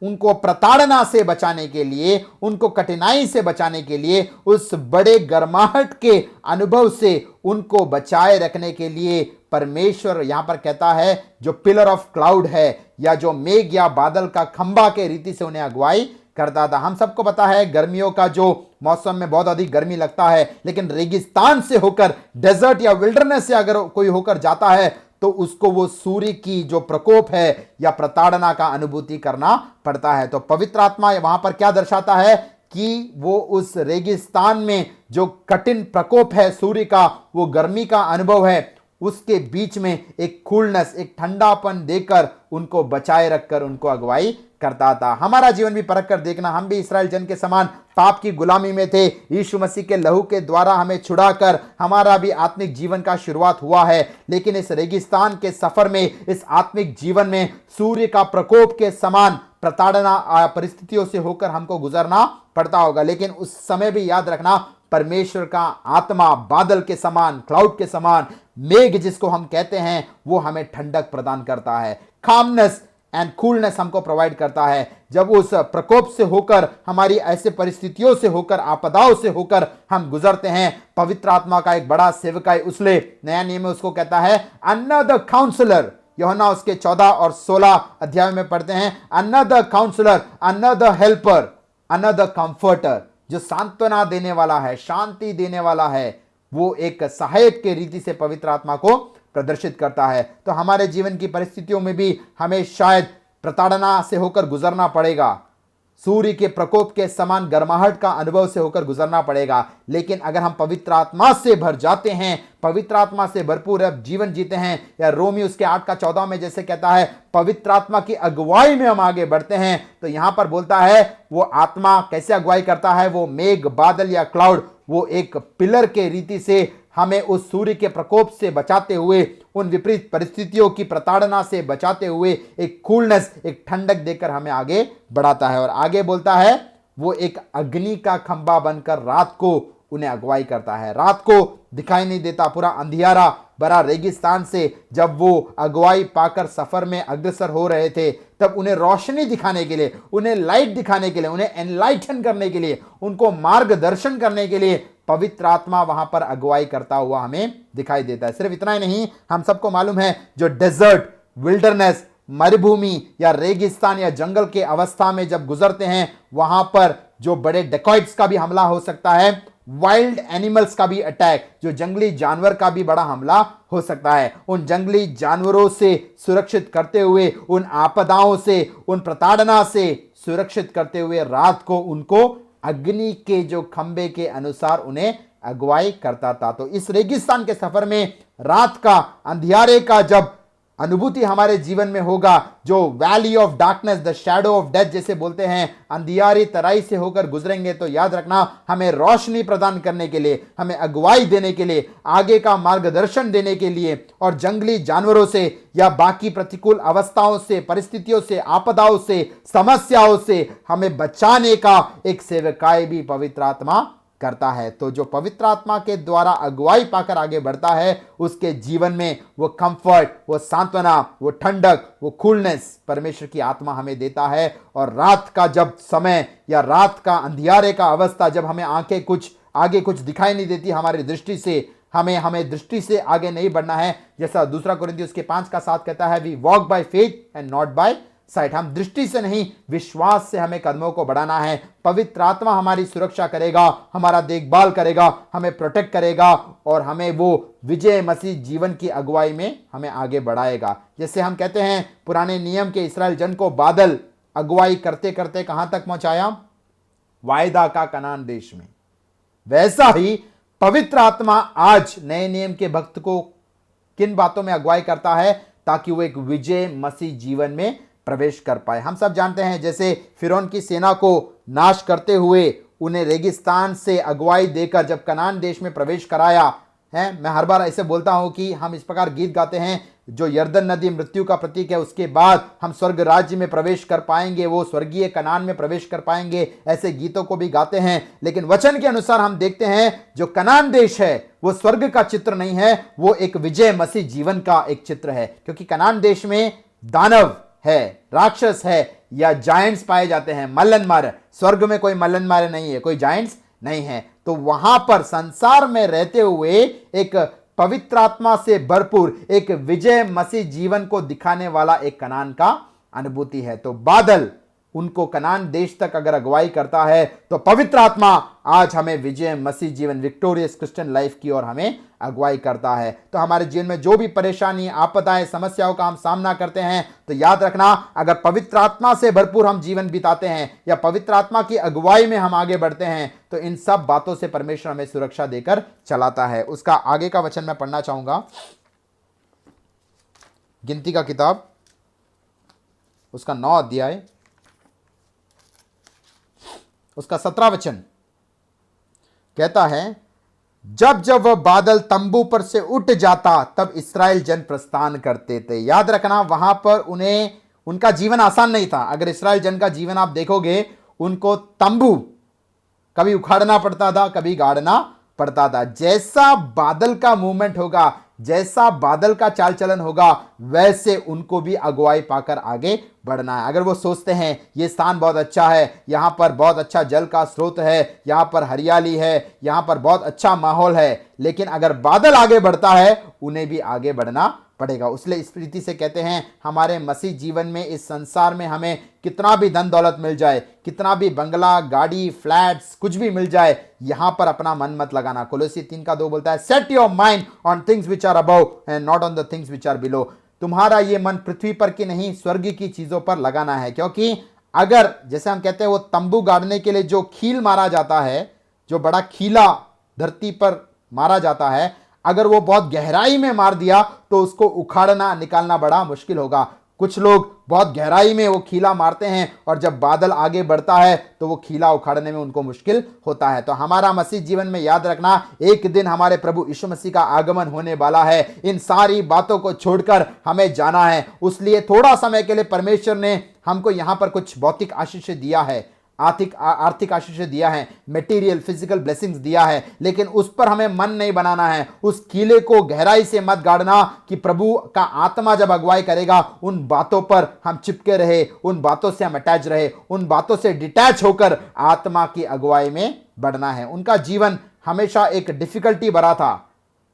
उनको प्रताड़ना से बचाने के लिए, उनको कठिनाई से बचाने के लिए, उस बड़े गर्माहट के अनुभव से उनको बचाए रखने के लिए परमेश्वर यहां पर कहता है, जो पिलर ऑफ क्लाउड है या जो मेघ या बादल का खंबा के रीति से उन्हें अगुवाई करता था। हम सबको पता है गर्मियों का जो मौसम में बहुत अधिक गर्मी लगता है, लेकिन रेगिस्तान से होकर, डेजर्ट या विल्डरनेस से अगर कोई होकर जाता है तो उसको वो सूर्य की जो प्रकोप है या प्रताड़ना का अनुभूति करना पड़ता है। तो पवित्र आत्मा वहां पर क्या दर्शाता है कि वो उस रेगिस्तान में जो कठिन प्रकोप है सूर्य का, वो गर्मी का अनुभव है, उसके बीच में एक कूलनेस, एक ठंडापन देकर उनको बचाए रखकर उनको अगुवाई करता था। हमारा जीवन भी परख कर देखना, हम भी इस्राएल जन के समान पाप की गुलामी में थे, यीशु मसीह के लहू के द्वारा हमें छुड़ाकर हमारा भी आत्मिक जीवन का शुरुआत हुआ है। लेकिन इस रेगिस्तान के सफर में, इस आत्मिक जीवन में सूर्य का प्रकोप के समान प्रताड़ना परिस्थितियों से होकर हमको गुजरना पड़ता होगा। लेकिन उस समय भी याद रखना, परमेश्वर का आत्मा बादल के समान, क्लाउड के समान, मेघ जिसको हम कहते हैं, वो हमें ठंडक प्रदान करता है, कामनेस एंड कूलनेस हमको प्रोवाइड करता है। जब उस प्रकोप से होकर, हमारी ऐसे परिस्थितियों से होकर, आपदाओं से होकर हम गुजरते हैं, पवित्र आत्मा का एक बड़ा सेवकाई उसले नया नियम में उसको कहता है अनदर काउंसलर। यूहन्ना उसके 14 और 16 अध्याय में पढ़ते हैं, another counsellor, another helper, another comforter, जो सांत्वना देने वाला है, शांति देने वाला है, वो एक सहायक के रीति से पवित्र आत्मा को प्रदर्शित करता है। तो हमारे जीवन की परिस्थितियों में भी हमें शायद प्रताड़ना से होकर गुजरना पड़ेगा, सूर्य के प्रकोप के समान गर्माहट का अनुभव से होकर गुजरना पड़ेगा। लेकिन अगर हम पवित्र आत्मा से भर जाते हैं, पवित्र आत्मा से भरपूर जीवन जीते हैं, या रोमी उसके 8 का 14 में जैसे कहता है, पवित्र आत्मा की अगुवाई में हम आगे बढ़ते हैं, तो यहां पर बोलता है वो आत्मा कैसे अगुवाई करता है, वो मेघ, बादल या क्लाउड, वो एक पिलर के रीति से हमें उस सूर्य के प्रकोप से बचाते हुए, उन विपरीत परिस्थितियों की प्रताड़ना से बचाते हुए एक कूलनेस, एक ठंडक देकर हमें आगे बढ़ाता है। और आगे बोलता है वो एक अग्नि का खंबा बनकर रात को उन्हें अगुवाई करता है। रात को दिखाई नहीं देता, पूरा अंधियारा भरा रेगिस्तान से जब वो अगुवाई पाकर सफर में अग्रसर हो रहे थे, तब उन्हें रोशनी दिखाने के लिए, उन्हें लाइट दिखाने के लिए, उन्हें एनलाइटन करने के लिए, उनको मार्गदर्शन करने के लिए पवित्र आत्मा वहां पर अगुवाई करता हुआ हमें दिखाई देता है। सिर्फ इतना ही नहीं, हम सबको मालूम है जो डेजर्ट, विल्डरनेस, मरुभूमि या रेगिस्तान या जंगल के अवस्था में जब गुजरते हैं, वहां पर जो बड़े डेकॉइट्स का भी हमला हो सकता है, वाइल्ड एनिमल्स का भी अटैक, जो जंगली जानवर का भी बड़ा हमला हो सकता है। उन जंगली जानवरों से सुरक्षित करते हुए, उन आपदाओं से, उन प्रताड़ना से सुरक्षित करते हुए रात को उनको अग्नि के जो खंबे के अनुसार उन्हें अगुवाई करता था। तो इस रेगिस्तान के सफर में रात का, अंधियारे का जब अनुभूति हमारे जीवन में होगा, जो valley of darkness, the shadow of death जैसे बोलते हैं, अंधियारी तराई से होकर गुजरेंगे, तो याद रखना हमें रोशनी प्रदान करने के लिए, हमें अगुवाई देने के लिए, आगे का मार्गदर्शन देने के लिए, और जंगली जानवरों से या बाकी प्रतिकूल अवस्थाओं से, परिस्थितियों से, आपदाओं से, समस्याओं से हमें बचाने का एक सेवकाई भी पवित्र आत्मा करता है। तो जो पवित्र आत्मा के द्वारा अगुवाई पाकर आगे बढ़ता है, उसके जीवन में वो कंफर्ट, वो सांत्वना, वो ठंडक, वो कूलनेस परमेश्वर की आत्मा हमें देता है। और रात का जब समय या रात का अंधियारे का अवस्था, जब हमें आंखें कुछ आगे कुछ दिखाई नहीं देती हमारी दृष्टि से, हमें हमें दृष्टि से आगे नहीं बढ़ना है, जैसा दूसरा कोरिन्थियों उसके 5:7 कहता है, we walk by faith and not by sight. हम दृष्टि से नहीं, विश्वास से हमें कदमों को बढ़ाना है। पवित्र आत्मा हमारी सुरक्षा करेगा, हमारा देखभाल करेगा, हमें प्रोटेक्ट करेगा और हमें वो विजय मसीह जीवन की अगुवाई में हमें आगे बढ़ाएगा। जैसे हम कहते हैं पुराने नियम के इस्राएल जन को बादल अगुवाई करते करते कहां तक पहुंचाया? वायदा का कनान देश में। वैसा ही पवित्र आत्मा आज नए नियम के भक्त को किन बातों में अगुवाई करता है? ताकि वो एक विजय मसीह जीवन में प्रवेश कर पाए। हम सब जानते हैं जैसे फिरौन की सेना को नाश करते हुए उन्हें रेगिस्तान से अगुवाई देकर जब कनान देश में प्रवेश कराया है। मैं हर बार ऐसे बोलता हूं कि हम इस प्रकार गीत गाते हैं, जो यर्दन नदी मृत्यु का प्रतीक है, उसके बाद हम स्वर्ग राज्य में प्रवेश कर पाएंगे, वो स्वर्गीय कनान में प्रवेश कर पाएंगे, ऐसे गीतों को भी गाते हैं। लेकिन वचन के अनुसार हम देखते हैं जो कनान देश है वो स्वर्ग का चित्र नहीं है, वो एक विजय मसीह जीवन का एक चित्र है। क्योंकि कनान देश में दानव है, राक्षस है या जायंट्स पाए जाते हैं, मल्लन मारे। स्वर्ग में कोई मल्लन मारे नहीं है, कोई जायंट्स नहीं है। तो वहां पर संसार में रहते हुए एक पवित्र आत्मा से भरपूर एक विजय मसीह जीवन को दिखाने वाला एक कनान का अनुभूति है। तो बादल उनको कनान देश तक अगर अगुवाई करता है, तो पवित्र आत्मा आज हमें विजय मसीह जीवन, विक्टोरियस क्रिश्चियन लाइफ की ओर हमें अगुवाई करता है। तो हमारे जीवन में जो भी परेशानी, आपदाएं, समस्याओं का हम सामना करते हैं, तो याद रखना, अगर पवित्र आत्मा से भरपूर हम जीवन बिताते हैं या पवित्र आत्मा की अगुवाई में हम आगे बढ़ते हैं, तो इन सब बातों से परमेश्वर हमें सुरक्षा देकर चलाता है। उसका आगे का वचन मैं पढ़ना चाहूंगा, गिनती का किताब उसका 9 अध्याय उसका 17 वचन कहता है, जब जब वह बादल तंबू पर से उठ जाता तब इस्राएल जन प्रस्थान करते थे। याद रखना, वहां पर उन्हें उनका जीवन आसान नहीं था। अगर इस्राएल जन का जीवन आप देखोगे, उनको तंबू कभी उखाड़ना पड़ता था, कभी गाड़ना पड़ता था। जैसा बादल का मूवमेंट होगा, जैसा बादल का चाल चलन होगा, वैसे उनको भी अगुवाई पाकर आगे बढ़ना है। अगर वो सोचते हैं ये स्थान बहुत अच्छा है, यहां पर बहुत अच्छा जल का स्रोत है, यहां पर हरियाली है, यहां पर बहुत अच्छा माहौल है, लेकिन अगर बादल आगे बढ़ता है, उन्हें भी आगे बढ़ना पड़ेगा। इसलिए इस रीति से कहते हैं, हमारे मसीह जीवन में, इस संसार में हमें कितना भी धन दौलत मिल जाए, कितना भी बंगला, गाड़ी, फ्लैट्स, कुछ भी मिल जाए, यहां पर अपना मन मत लगाना। कोलोसी 3:2 बोलता है, set your mind on things which are above and not on the things which are below. तुम्हारा ये मन पृथ्वी पर की नहीं, स्वर्ग की चीजों पर लगाना है। क्योंकि अगर, जैसे हम कहते हैं, वो तंबू गाड़ने के लिए जो खील मारा जाता है, जो बड़ा खीला धरती पर मारा जाता है, अगर वो बहुत गहराई में मार दिया तो उसको उखाड़ना, निकालना बड़ा मुश्किल होगा। कुछ लोग बहुत गहराई में वो खीला मारते हैं और जब बादल आगे बढ़ता है तो वो खीला उखाड़ने में उनको मुश्किल होता है। तो हमारा मसीह जीवन में याद रखना, एक दिन हमारे प्रभु यीशु मसीह का आगमन होने वाला है। इन सारी बातों को छोड़कर हमें जाना है। उसलिए थोड़ा समय के लिए परमेश्वर ने हमको यहाँ पर कुछ भौतिक आशीष दिया है, आर्थिक आशीष दिया है, मटेरियल फिजिकल ब्लेसिंग्स दिया है, लेकिन उस पर हमें मन नहीं बनाना है। उस किले को गहराई से मत गाड़ना कि प्रभु का आत्मा जब अगुवाई करेगा, उन बातों पर हम चिपके रहे, उन बातों से हम अटैच रहे, उन बातों से डिटैच होकर आत्मा की अगुवाई में बढ़ना है। उनका जीवन हमेशा एक डिफिकल्टी भरा था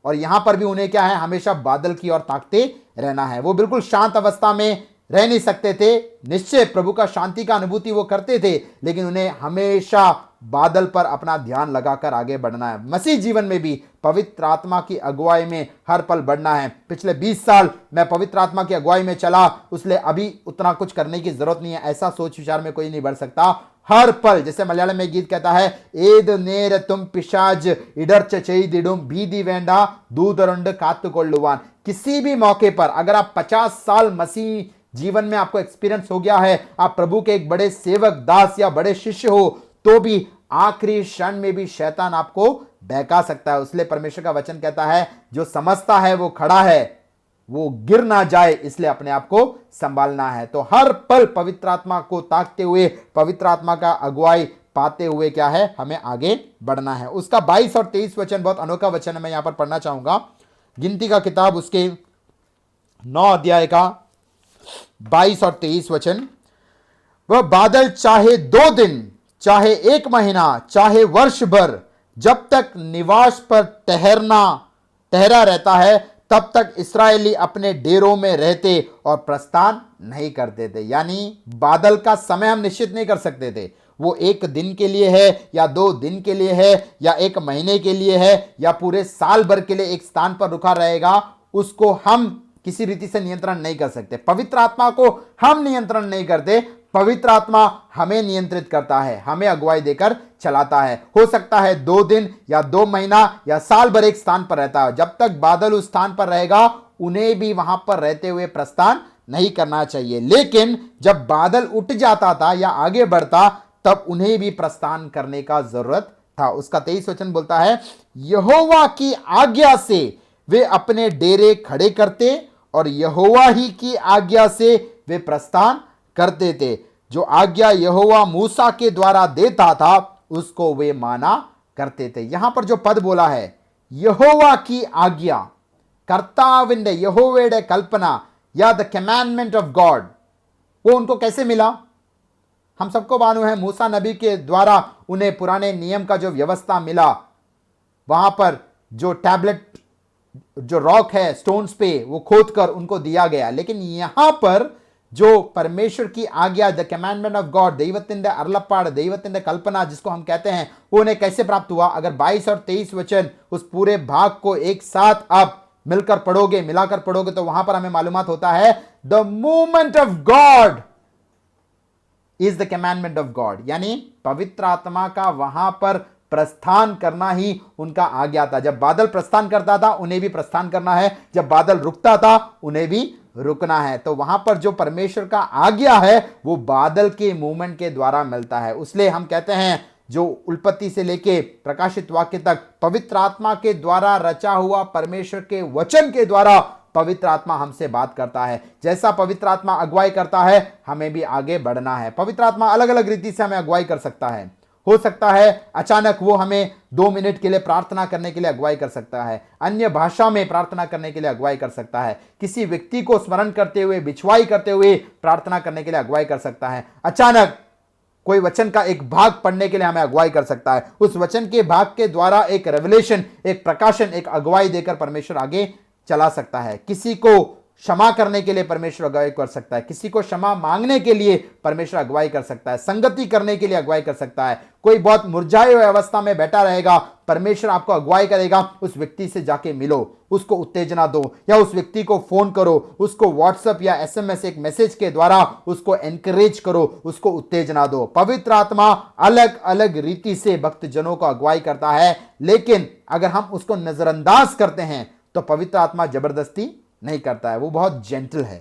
और यहां पर भी उन्हें क्या है, हमेशा बादल की ओर ताकते रहना है। वो बिल्कुल शांत अवस्था में रह नहीं सकते थे। निश्चय प्रभु का शांति का अनुभूति वो करते थे, लेकिन उन्हें हमेशा बादल पर अपना ध्यान लगाकर आगे बढ़ना है। मसीह जीवन में भी पवित्र आत्मा की अगुवाई में हर पल बढ़ना है। पिछले 20 साल मैं पवित्र आत्मा की अगुवाई में चला, उसलिए अभी उतना कुछ करने की जरूरत नहीं है, ऐसा सोच विचार में कोई नहीं बढ़ सकता। हर पल, जैसे मलयालम में गीत कहता है, एद नेर तुम पिशाज इडर्च चेइदिडुम भीदी वेंडा दूदरुंड कात्तुकोल्लुवान। किसी भी मौके पर अगर आप 50 साल मसीह जीवन में आपको एक्सपीरियंस हो गया है, आप प्रभु के एक बड़े सेवक, दास या बड़े शिष्य हो, तो भी आखिरी क्षण में भी शैतान आपको बहका सकता है। इसलिए परमेश्वर का वचन कहता है, जो समझता है वो खड़ा है, वो गिर ना जाए, इसलिए अपने आप को संभालना है। तो हर पल पवित्र आत्मा को ताकते हुए, पवित्र आत्मा का अगुवाई पाते हुए क्या है, हमें आगे बढ़ना है। उसका 22 और 23 वचन बहुत अनोखा वचन है, मैं यहां पर पढ़ना चाहूंगा। गिनती का किताब उसके 9 अध्याय का 22 और 23 वचन, वह बादल चाहे 2 दिन, चाहे 1 महीना, चाहे वर्ष भर, जब तक निवास पर ठहरना ठहरा रहता है, तब तक इस्राएली अपने डेरों में रहते और प्रस्थान नहीं करते थे। यानी बादल का समय हम निश्चित नहीं कर सकते थे, वो एक दिन के लिए है या 2 दिन के लिए है या 1 महीने के लिए है या पूरे साल भर के लिए एक स्थान पर रुका रहेगा, उसको हम किसी रीति से नियंत्रण नहीं कर सकते। पवित्र आत्मा को हम नियंत्रण नहीं करते, पवित्र आत्मा हमें नियंत्रित करता है, हमें अगुवाई देकर चलाता है। हो सकता है 2 दिन या 2 महीना या साल भर एक स्थान पर रहता है। जब तक बादल उस स्थान पर रहेगा, उन्हें भी वहां पर रहते हुए प्रस्थान नहीं करना चाहिए। लेकिन जब बादल उठ जाता था या आगे बढ़ता, तब उन्हें भी प्रस्थान करने का जरूरत था। उसका 23 वचन बोलता है, यहोवा की आज्ञा से वे अपने डेरे खड़े करते और यहोवा ही की आज्ञा से वे प्रस्थान करते थे। जो आज्ञा यहोवा मूसा के द्वारा देता था, उसको वे माना करते थे। यहां पर जो पद बोला है, यहोवा की आज्ञा, कर्ताविंदे यहोवेडे कल्पना या द कमांडमेंट ऑफ गॉड, वो उनको कैसे मिला? हम सबको मालूम है, मूसा नबी के द्वारा उन्हें पुराने नियम का जो व्यवस्था मिला, वहां पर जो टैबलेट, जो रॉक है स्टोन्स पे, वो खोद कर उनको दिया गया। लेकिन यहां पर जो परमेश्वर की आज्ञा, द कमांडमेंट ऑफ गॉड, दैवतिंद अरलपाड़, दैवतिंद कल्पना जिसको हम कहते हैं, वो उन्हें कैसे प्राप्त हुआ? अगर 22 और 23 वचन उस पूरे भाग को एक साथ आप मिलकर पढ़ोगे, मिलाकर पढ़ोगे, तो वहां पर हमें मालूमात होता है, the movement of God is the commandment of God. यानी पवित्र आत्मा का वहां पर प्रस्थान करना ही उनका आज्ञा था। जब बादल प्रस्थान करता था, उन्हें भी प्रस्थान करना है, जब बादल रुकता था, उन्हें भी रुकना है। तो वहां पर जो परमेश्वर का आज्ञा है, वो बादल के मूवमेंट के द्वारा मिलता है। इसलिए हम कहते हैं, जो उत्पत्ति से लेके प्रकाशित वाक्य तक पवित्र आत्मा के द्वारा रचा हुआ परमेश्वर के वचन के द्वारा पवित्र आत्मा हमसे बात करता है। जैसा पवित्र आत्मा अगुवाई करता है, हमें भी आगे बढ़ना है। पवित्र आत्मा अलग अलग रीति से हमें अगुवाई कर सकता है। हो सकता है अचानक वो हमें 2 मिनट के लिए प्रार्थना करने के लिए अगुवाई कर सकता है, अन्य भाषा में प्रार्थना करने के लिए अगुवाई कर सकता है, किसी व्यक्ति को स्मरण करते हुए, बिछवाई करते हुए प्रार्थना करने के लिए अगुवाई कर सकता है, अचानक कोई वचन का एक भाग पढ़ने के लिए हमें अगुवाई कर सकता है। उस वचन के भाग के द्वारा एक रेवलेशन, एक प्रकाशन, एक अगुवाई देकर परमेश्वर आगे चला सकता है। किसी को क्षमा करने के लिए परमेश्वर अगुवाई कर सकता है, किसी को क्षमा मांगने के लिए परमेश्वर अगुवाई कर सकता है, संगति करने के लिए अगुवाई कर सकता है। कोई बहुत मुरझाए हुए अवस्था में बैठा रहेगा, परमेश्वर आपको अगुवाई करेगा, उस व्यक्ति से जाके मिलो, उसको उत्तेजना दो, या उस व्यक्ति को फोन करो, उसको व्हाट्सएप या एसएमएस एक मैसेज के द्वारा उसको एनकरेज करो, उसको उत्तेजना दो। पवित्र आत्मा अलग अलग रीति से भक्तजनों को अगुवाई करता है, लेकिन अगर हम उसको नजरअंदाज करते हैं तो पवित्र आत्मा जबरदस्ती नहीं करता है, वो बहुत जेंटल है।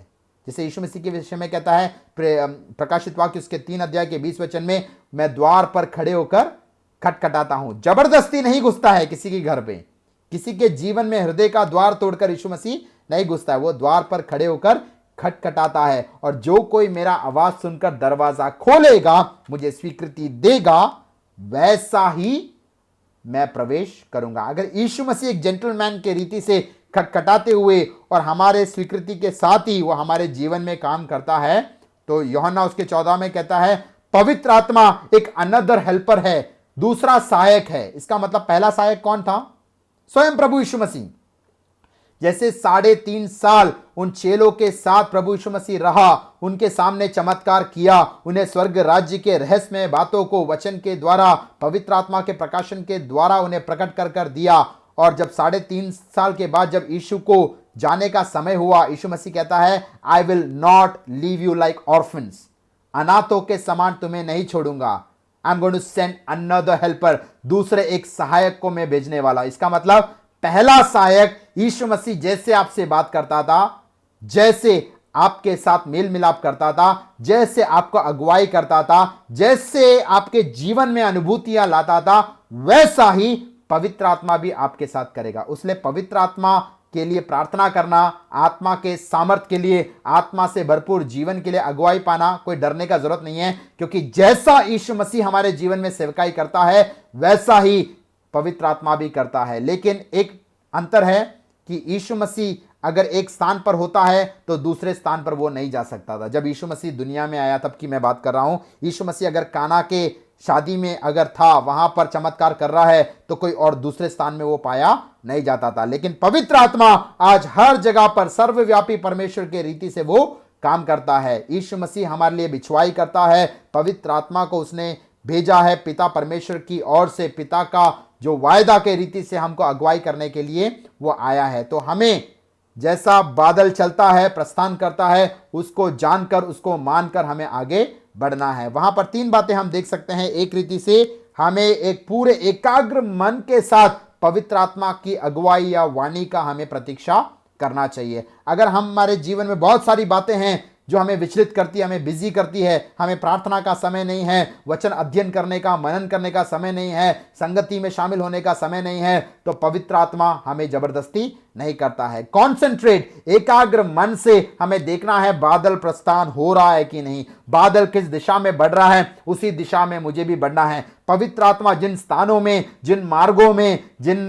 जैसे यीशु मसीह के विषय में कहता है प्रकाशित वाक्य उसके 3 अध्याय के 20 वचन में, मैं द्वार पर खड़े होकर खटखटाता हूं। जबरदस्ती नहीं घुसता है किसी के घर पे, किसी के जीवन में हृदय का द्वार तोड़कर यीशु मसीह नहीं घुसता है, वो द्वार पर खड़े होकर खटखटाता है, और जो कोई मेरा आवाज सुनकर दरवाजा खोलेगा, मुझे स्वीकृति देगा, वैसा ही मैं प्रवेश करूंगा। अगर यीशु मसीह एक जेंटलमैन के रीति से खटखटाते हुए और हमारे स्वीकृति के साथ ही वो हमारे जीवन में काम करता है, तो यूहन्ना उसके 14 में कहता है, पवित्र आत्मा एक अनदर हेल्पर है, दूसरा सहायक है। इसका मतलब पहला सहायक कौन था? स्वयं प्रभु यीशु मसीह। जैसे 3.5 साल उन चेलों के साथ प्रभु यीशु मसीह रहा, उनके सामने चमत्कार किया, उन्हें स्वर्ग राज्य के रहस्यमय बातों को वचन के द्वारा, पवित्र आत्मा के प्रकाशन के द्वारा उन्हें प्रकट कर दिया। और जब 3.5 साल के बाद जब यीशु को जाने का समय हुआ, यीशु मसीह कहता है, I will not leave you like orphans, अनाथों के समान तुम्हें नहीं छोड़ूंगा, I am going to send another helper, दूसरे एक सहायक को मैं भेजने वाला। इसका मतलब पहला सहायक यीशु मसीह जैसे आपसे बात करता था, जैसे आपके साथ मेल मिलाप करता था, जैसे आपको अगुवाई करता था, जैसे आपके जीवन में अनुभूतियां लाता था, वैसा ही पवित्र आत्मा भी आपके साथ करेगा। उसलिए पवित्र आत्मा के लिए प्रार्थना करना, आत्मा के सामर्थ्य के लिए, आत्मा से भरपूर जीवन के लिए अगुवाई पाना, कोई डरने का जरूरत नहीं है, क्योंकि जैसा यीशु मसीह हमारे जीवन में सेवकाई करता है, वैसा ही पवित्र आत्मा भी करता है। लेकिन एक अंतर है कि यीशु मसीह अगर एक स्थान पर होता है तो दूसरे स्थान पर वो नहीं जा सकता था। जब यीशु मसीह दुनिया में आया तब की मैं बात कर रहा हूं। यीशु मसीह अगर काना के शादी में अगर था, वहां पर चमत्कार कर रहा है, तो कोई और दूसरे स्थान में वो पाया नहीं जाता था। लेकिन पवित्र आत्मा आज हर जगह पर सर्वव्यापी परमेश्वर के रीति से वो काम करता है। यीशु मसीह हमारे लिए बिछवाई करता है, पवित्र आत्मा को उसने भेजा है पिता परमेश्वर की ओर से, पिता का जो वायदा के रीति से हमको अगुवाई करने के लिए वो आया है। तो हमें जैसा बादल चलता है, प्रस्थान करता है, उसको जानकर, उसको मानकर हमें आगे बढ़ना है। वहां पर 3 बातें हम देख सकते हैं। एक रीति से हमें एक पूरे एकाग्र मन के साथ पवित्र आत्मा की अगुवाई या वाणी का हमें प्रतीक्षा करना चाहिए। अगर हमारे जीवन में बहुत सारी बातें हैं जो हमें विचलित करती है, हमें बिजी करती है, हमें प्रार्थना का समय नहीं है, वचन अध्ययन करने का, मनन करने का समय नहीं है, संगति में शामिल होने का समय नहीं है, तो पवित्र आत्मा हमें जबरदस्ती नहीं करता है। कॉन्सेंट्रेट, एकाग्र मन से हमें देखना है बादल प्रस्थान हो रहा है कि नहीं, बादल किस दिशा में बढ़ रहा है, उसी दिशा में मुझे भी बढ़ना है। पवित्र आत्मा जिन स्थानों में, जिन मार्गों में, जिन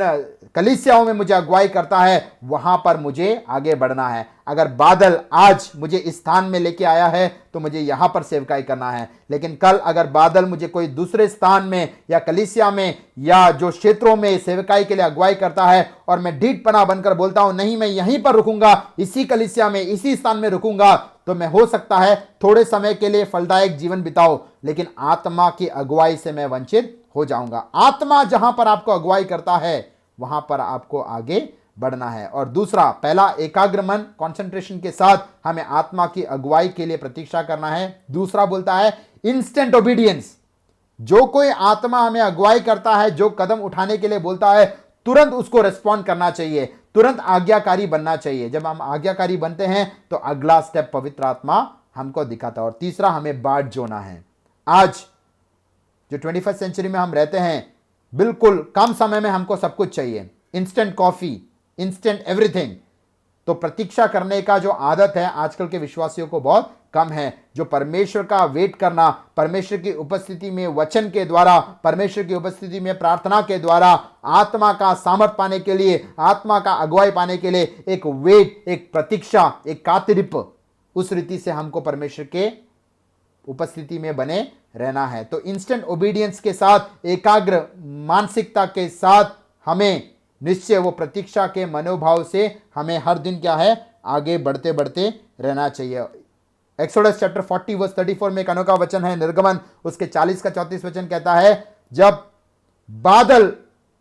कलीसियाओं में मुझे अगुवाई करता है, वहां पर मुझे आगे बढ़ना है। अगर बादल आज मुझे इस स्थान में लेके आया है तो मुझे यहां पर सेवकाई करना है, लेकिन कल अगर बादल मुझे कोई दूसरे स्थान में या कलीसिया में या जो क्षेत्रों में सेवकाई के लिए अगुवाई करता है और मैं ढीठपना बनकर बोलता हूं नहीं मैं यहीं पर रुकूंगा, इसी कलीसिया में, इसी स्थान में रुकूंगा, तो मैं हो सकता है थोड़े समय के लिए फलदायक जीवन बिताओ, लेकिन आत्मा की अगुवाई से मैं वंचित हो जाऊंगा। आत्मा जहां पर आपको अगुवाई करता है वहां पर आपको आगे बढ़ना है। और दूसरा, पहला एकाग्र मन, कंसंट्रेशन के साथ हमें आत्मा की अगुवाई के लिए प्रतीक्षा करना है। दूसरा बोलता है इंस्टेंट ओबीडियंस। जो कोई आत्मा हमें अगुवाई करता है, जो कदम उठाने के लिए बोलता है, तुरंत उसको रिस्पॉन्ड करना चाहिए, तुरंत आज्ञाकारी बनना चाहिए। जब हम आज्ञाकारी बनते हैं तो अगला स्टेप पवित्र आत्मा हमको दिखाता है। और तीसरा, हमें बाट जोना है। आज जो 21st सेंचुरी में हम रहते हैं, बिल्कुल कम समय में हमको सब कुछ चाहिए, इंस्टेंट कॉफी, इंस्टेंट एवरीथिंग। तो प्रतीक्षा करने का जो आदत है आजकल के विश्वासियों को बहुत कम है। जो परमेश्वर का वेट करना, परमेश्वर की उपस्थिति में वचन के द्वारा, परमेश्वर की उपस्थिति में प्रार्थना के द्वारा आत्मा का सामर्थ पाने के लिए, आत्मा का अगुवाई पाने के लिए एक वेट, एक प्रतीक्षा, एक कातिरिप, उस रीति से हमको परमेश्वर के उपस्थिति में बने रहना है। तो इंस्टेंट ओबीडियंस के साथ, एकाग्र मानसिकता के साथ हमें निश्चय वो प्रतीक्षा के मनोभाव से हमें हर दिन क्या है, आगे बढ़ते बढ़ते रहना चाहिए। एक्सोडस चैप्टर 40 वर्स 34 में एक अनोखा वचन है, निर्गमन उसके 40 का 34 वचन कहता है, जब बादल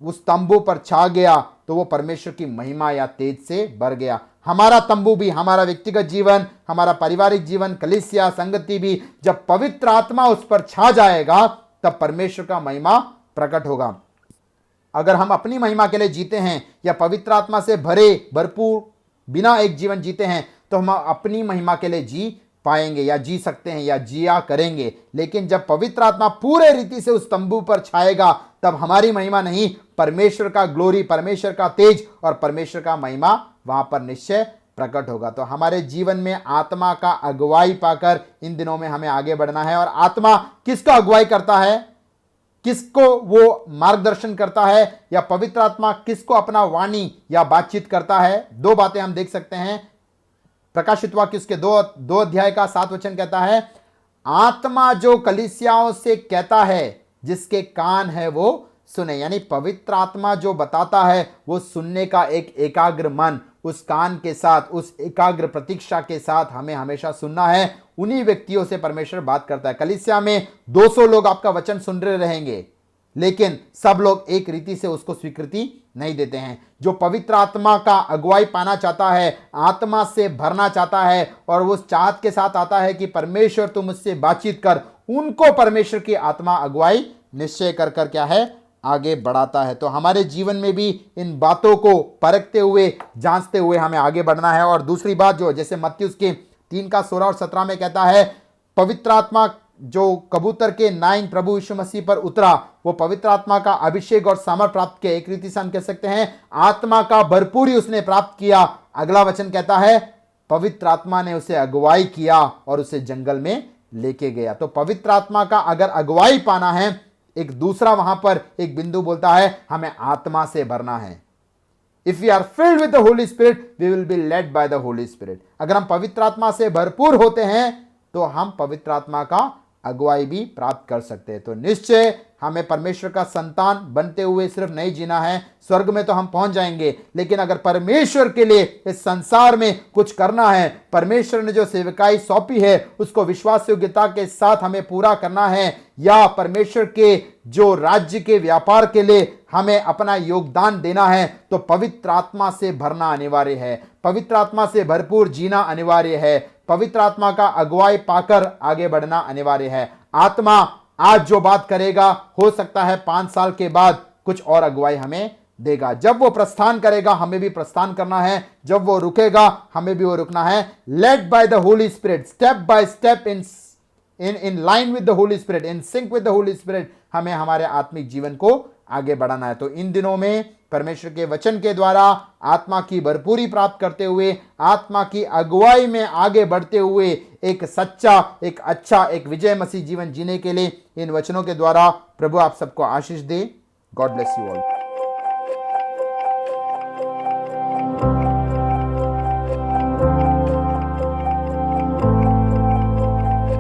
उस तंबू पर छा गया तो वो परमेश्वर की महिमा या तेज से भर गया। हमारा तंबू भी, हमारा व्यक्तिगत जीवन, हमारा पारिवारिक जीवन, कलीसिया, संगति भी, जब पवित्र आत्मा उस पर छा जाएगा तब परमेश्वर का महिमा प्रकट होगा। अगर हम अपनी महिमा के लिए जीते हैं या पवित्र आत्मा से भरे भरपूर बिना एक जीवन जीते हैं तो हम अपनी महिमा के लिए जी पाएंगे या जी सकते हैं या जिया करेंगे। लेकिन जब पवित्र आत्मा पूरे रीति से उस तंबू पर छाएगा तब हमारी महिमा नहीं, परमेश्वर का ग्लोरी, परमेश्वर का तेज और परमेश्वर का महिमा वहां पर निश्चय प्रकट होगा। तो हमारे जीवन में आत्मा का अगुवाई पाकर इन दिनों में हमें आगे बढ़ना है। और आत्मा किसका अगुवाई करता है, किसको वो मार्गदर्शन करता है, या पवित्र आत्मा किसको अपना वाणी या बातचीत करता है, 2 बातें हम देख सकते हैं। प्रकाशित वाक्य उसके 2 अध्याय का 7 वचन कहता है, आत्मा जो कलीसियाओं से कहता है जिसके कान है वो सुने। यानी पवित्र आत्मा जो बताता है वो सुनने का एक एकाग्र मन, उस कान के साथ, उस एकाग्र प्रतीक्षा के साथ हमें हमेशा सुनना है। उन्हीं व्यक्तियों से परमेश्वर बात करता है। कलीसिया में 200 लोग आपका वचन सुन रहे रहेंगे, लेकिन सब लोग एक रीति से उसको स्वीकृति नहीं देते हैं। जो पवित्र आत्मा का अगुवाई पाना चाहता है, आत्मा से भरना चाहता है और वो चाहत के साथ आता है कि परमेश्वर तुम मुझसे बातचीत कर, उनको परमेश्वर की आत्मा अगुवाई निश्चय कर कर क्या है, आगे बढ़ाता है। तो हमारे जीवन में भी इन बातों को परखते हुए, जांचते हुए हमें आगे बढ़ना है। और दूसरी बात जो जैसे मत्ती उसके 3 का 16 और 17 में कहता है, पवित्र आत्मा जो कबूतर के 9 प्रभु यीशु मसीह पर उतरा, वो पवित्र आत्मा का अभिषेक और सामर्थ प्राप्त किया। एक रीति से हम कह सकते हैं आत्मा का भरपूरी उसने प्राप्त किया। अगला वचन कहता है पवित्र आत्मा ने उसे अगुवाई किया और उसे जंगल में लेके गया। तो पवित्र आत्मा का अगर अगुवाई पाना है, एक दूसरा वहां पर एक बिंदु बोलता है हमें आत्मा से भरना है। If we are filled with the Holy Spirit we will be led by the Holy Spirit. अगर हम पवित्र आत्मा से भरपूर होते हैं तो हम पवित्र आत्मा का अगुवाई भी प्राप्त कर सकते हैं। तो निश्चय हमें परमेश्वर का संतान बनते हुए सिर्फ नहीं जीना है, स्वर्ग में तो हम पहुंच जाएंगे, लेकिन अगर परमेश्वर के लिए इस संसार में कुछ करना है, परमेश्वर ने जो सेवकाई सौंपी है उसको विश्वास योग्यता के साथ हमें पूरा करना है, या परमेश्वर के जो राज्य के व्यापार के लिए हमें अपना योगदान देना है, तो पवित्र आत्मा से भरना अनिवार्य है, पवित्र आत्मा से भरपूर जीना अनिवार्य है, पवित्र आत्मा का अगुवाई पाकर आगे बढ़ना अनिवार्य है। आत्मा आज जो बात करेगा हो सकता है 5 साल के बाद कुछ और अगुवाई हमें देगा। जब वो प्रस्थान करेगा हमें भी प्रस्थान करना है, जब वो रुकेगा हमें भी वो रुकना है। Lead by the Holy spirit, step by step in line with the Holy spirit, in sync with the Holy spirit, हमें हमारे आत्मिक जीवन को आगे बढ़ाना है। तो इन दिनों में परमेश्वर के वचन के द्वारा आत्मा की भरपूरी प्राप्त करते हुए, आत्मा की अगुवाई में आगे बढ़ते हुए एक सच्चा, एक अच्छा, एक विजय मसीह जीवन जीने के लिए इन वचनों के द्वारा प्रभु आप सबको आशीष दे। God bless you all.